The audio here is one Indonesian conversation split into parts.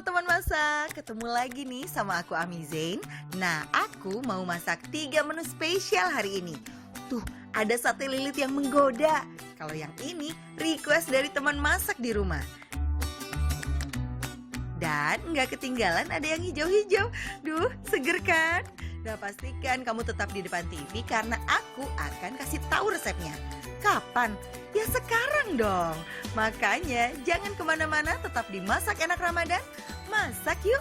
Halo teman masak, ketemu lagi nih sama aku Ami Zain. Nah, aku mau masak 3 menu spesial hari ini. Tuh, ada sate lilit yang menggoda. Kalau yang ini request dari teman masak di rumah. Dan nggak ketinggalan ada yang hijau-hijau. Duh, seger kan? Nah, pastikan kamu tetap di depan TV karena aku akan kasih tahu resepnya. Kapan? Ya sekarang dong. Makanya jangan kemana-mana, tetap di Masak Enak Ramadan. Masak yuk!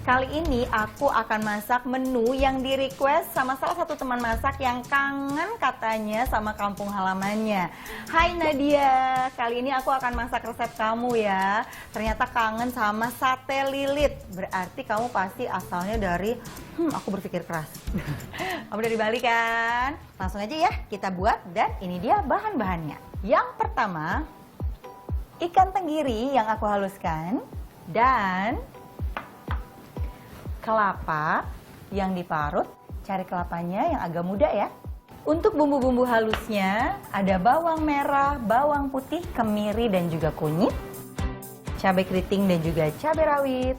Kali ini aku akan masak menu yang di-request sama salah satu teman masak yang kangen katanya sama kampung halamannya. Hai Nadia, kali ini aku akan masak resep kamu ya. Ternyata kangen sama sate lilit. Berarti kamu pasti asalnya dari, aku berpikir keras. Kamu dari Bali kan? Langsung aja ya kita buat dan ini dia bahan-bahannya. Yang pertama, ikan tenggiri yang aku haluskan dan kelapa yang diparut, cari kelapanya yang agak muda ya. Untuk bumbu-bumbu halusnya ada bawang merah, bawang putih, kemiri dan juga kunyit, cabai keriting dan juga cabai rawit.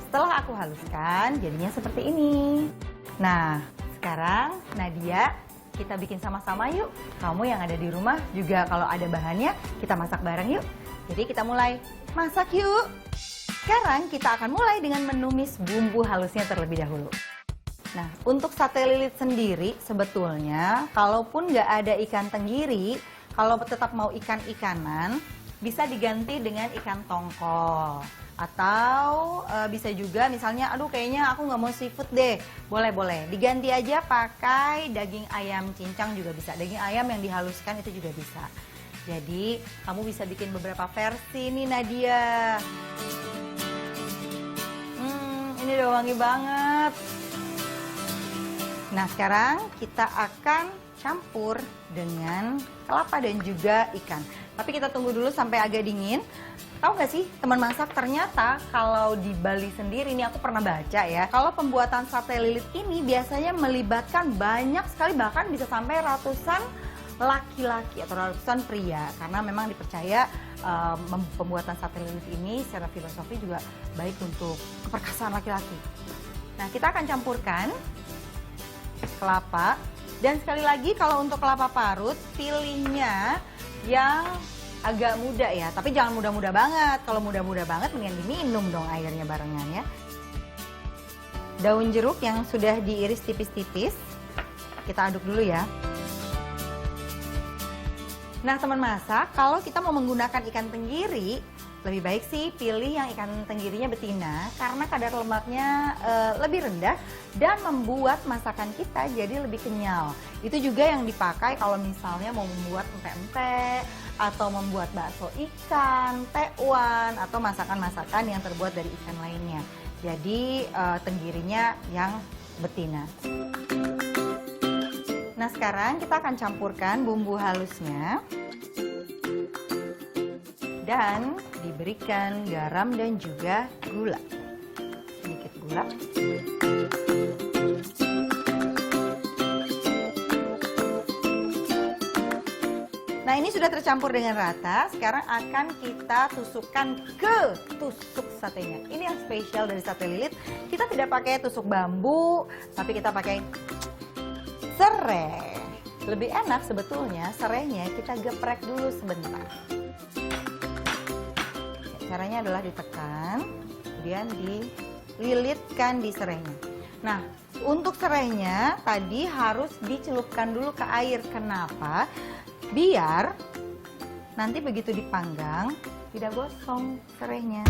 Setelah aku haluskan jadinya seperti ini. Nah, sekarang Nadia kita bikin sama-sama yuk. Kamu yang ada di rumah juga kalau ada bahannya kita masak bareng yuk. Jadi kita mulai masak yuk. Sekarang kita akan mulai dengan menumis bumbu halusnya terlebih dahulu. Nah, untuk sate lilit sendiri sebetulnya kalaupun nggak ada ikan tenggiri, kalau tetap mau ikan-ikanan, bisa diganti dengan ikan tongkol. Atau bisa juga misalnya, aduh kayaknya aku nggak mau seafood deh. Boleh-boleh, diganti aja pakai daging ayam cincang juga bisa. Daging ayam yang dihaluskan itu juga bisa. Jadi, kamu bisa bikin beberapa versi nih Nadia. Ini udah wangi banget. Nah, sekarang kita akan campur dengan kelapa dan juga ikan. Tapi kita tunggu dulu sampai agak dingin. Tahu nggak sih, teman masak, ternyata kalau di Bali sendiri, ini aku pernah baca ya, kalau pembuatan sate lilit ini biasanya melibatkan banyak sekali, bahkan bisa sampai ratusan laki-laki atau ratusan pria. Karena memang dipercaya pembuatan sate lilit ini secara filosofi juga baik untuk keperkasaan laki-laki. Nah, kita akan campurkan kelapa. Dan sekali lagi kalau untuk kelapa parut, pilihnya yang agak muda ya. Tapi jangan muda-muda banget. Kalau muda-muda banget mendingan diminum dong airnya barengan ya. Daun jeruk yang sudah diiris tipis-tipis, kita aduk dulu ya. Nah teman masak, kalau kita mau menggunakan ikan tenggiri, lebih baik sih pilih yang ikan tenggirinya betina karena kadar lemaknya lebih rendah dan membuat masakan kita jadi lebih kenyal. Itu juga yang dipakai kalau misalnya mau membuat empek-empek atau membuat bakso ikan, tekwan atau masakan-masakan yang terbuat dari ikan lainnya. Jadi tenggirinya yang betina. Nah sekarang kita akan campurkan bumbu halusnya dan diberikan garam dan juga gula. Sedikit gula. Nah ini sudah tercampur dengan rata, sekarang akan kita tusukkan ke tusuk satenya. Ini yang spesial dari sate lilit, kita tidak pakai tusuk bambu, tapi kita pakai serai. Lebih enak sebetulnya serainya kita geprek dulu sebentar. Caranya adalah ditekan, kemudian dililitkan di serainya. Nah, untuk serainya tadi harus dicelupkan dulu ke air. Kenapa? Biar nanti begitu dipanggang tidak gosong serainya.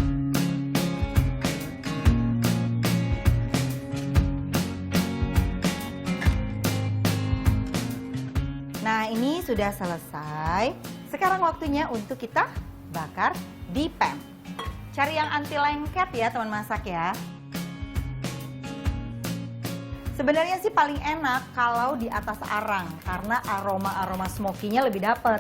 Nah ini sudah selesai. Sekarang waktunya untuk kita bakar di pan. Cari yang anti lengket ya teman masak ya. Sebenarnya sih paling enak kalau di atas arang karena aroma-aroma smoky-nya lebih dapet.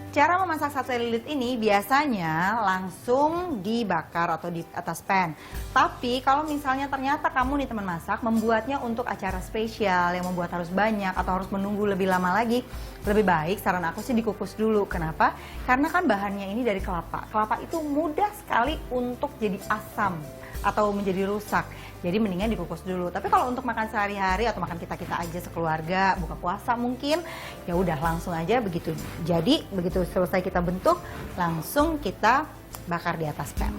Cara memasak sate lilit ini biasanya langsung dibakar atau di atas pan. Tapi kalau misalnya ternyata kamu nih teman masak membuatnya untuk acara spesial yang membuat harus banyak atau harus menunggu lebih lama lagi, lebih baik saran aku sih dikukus dulu. Kenapa? Karena kan bahannya ini dari kelapa. Kelapa itu mudah sekali untuk jadi asam atau menjadi rusak. Jadi mendingan dikukus dulu. Tapi kalau untuk makan sehari-hari atau makan kita-kita aja sekeluarga, buka puasa mungkin, ya udah langsung aja begitu. Jadi begitu selesai kita bentuk, langsung kita bakar di atas pan.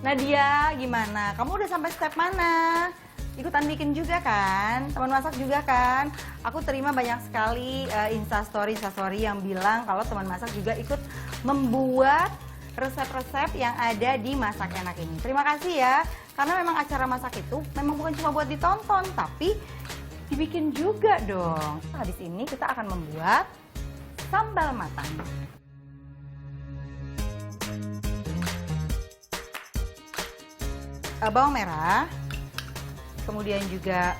Nadia, gimana? Kamu udah sampai step mana? Ikutan bikin juga kan? Teman masak juga kan? Aku terima banyak sekali instastory yang bilang kalau teman masak juga ikut membuat resep-resep yang ada di Masak Enak ini. Terima kasih ya, karena memang acara masak itu memang bukan cuma buat ditonton, tapi dibikin juga dong. Habis ini kita akan membuat sambal matang. Bawang merah, kemudian juga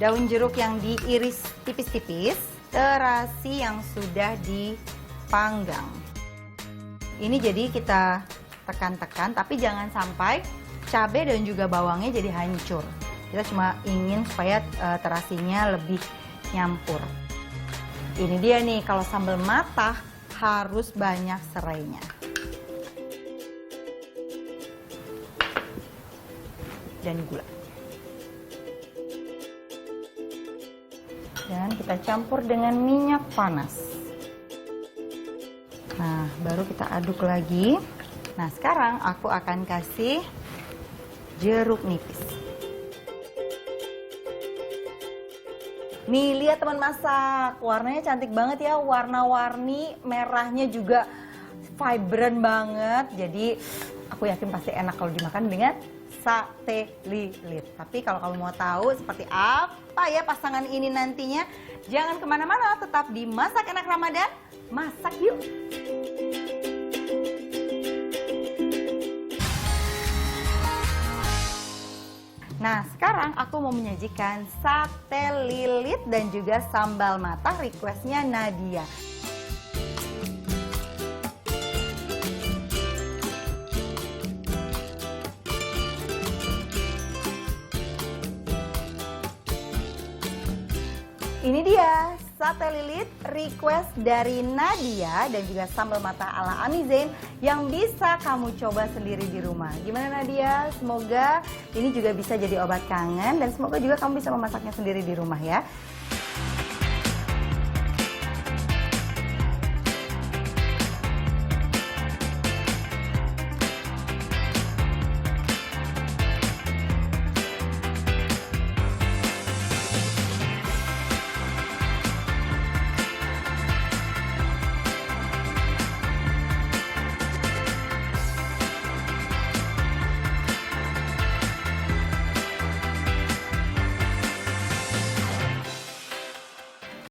daun jeruk yang diiris tipis-tipis, terasi yang sudah dipanggang. Ini jadi kita tekan-tekan, tapi jangan sampai cabai dan juga bawangnya jadi hancur. Kita cuma ingin supaya terasinya lebih nyampur. Ini dia nih, kalau sambal matah harus banyak serainya. Dan gula. Dan kita campur dengan minyak panas. Nah, baru kita aduk lagi. Nah, sekarang aku akan kasih jeruk nipis. Nih, lihat teman masak. Warnanya cantik banget ya, warna-warni, merahnya juga vibrant banget. Jadi, aku yakin pasti enak kalau dimakan dengan sate lilit. Tapi kalau kamu mau tahu seperti apa ya pasangan ini nantinya, jangan kemana-mana, tetap di Masak Enak Ramadan. Masak yuk! Nah, sekarang aku mau menyajikan sate lilit dan juga sambal matah requestnya Nadia. Ini dia sate lilit request dari Nadia dan juga sambal matah ala Ami Zain yang bisa kamu coba sendiri di rumah. Gimana Nadia? Semoga ini juga bisa jadi obat kangen dan semoga juga kamu bisa memasaknya sendiri di rumah ya.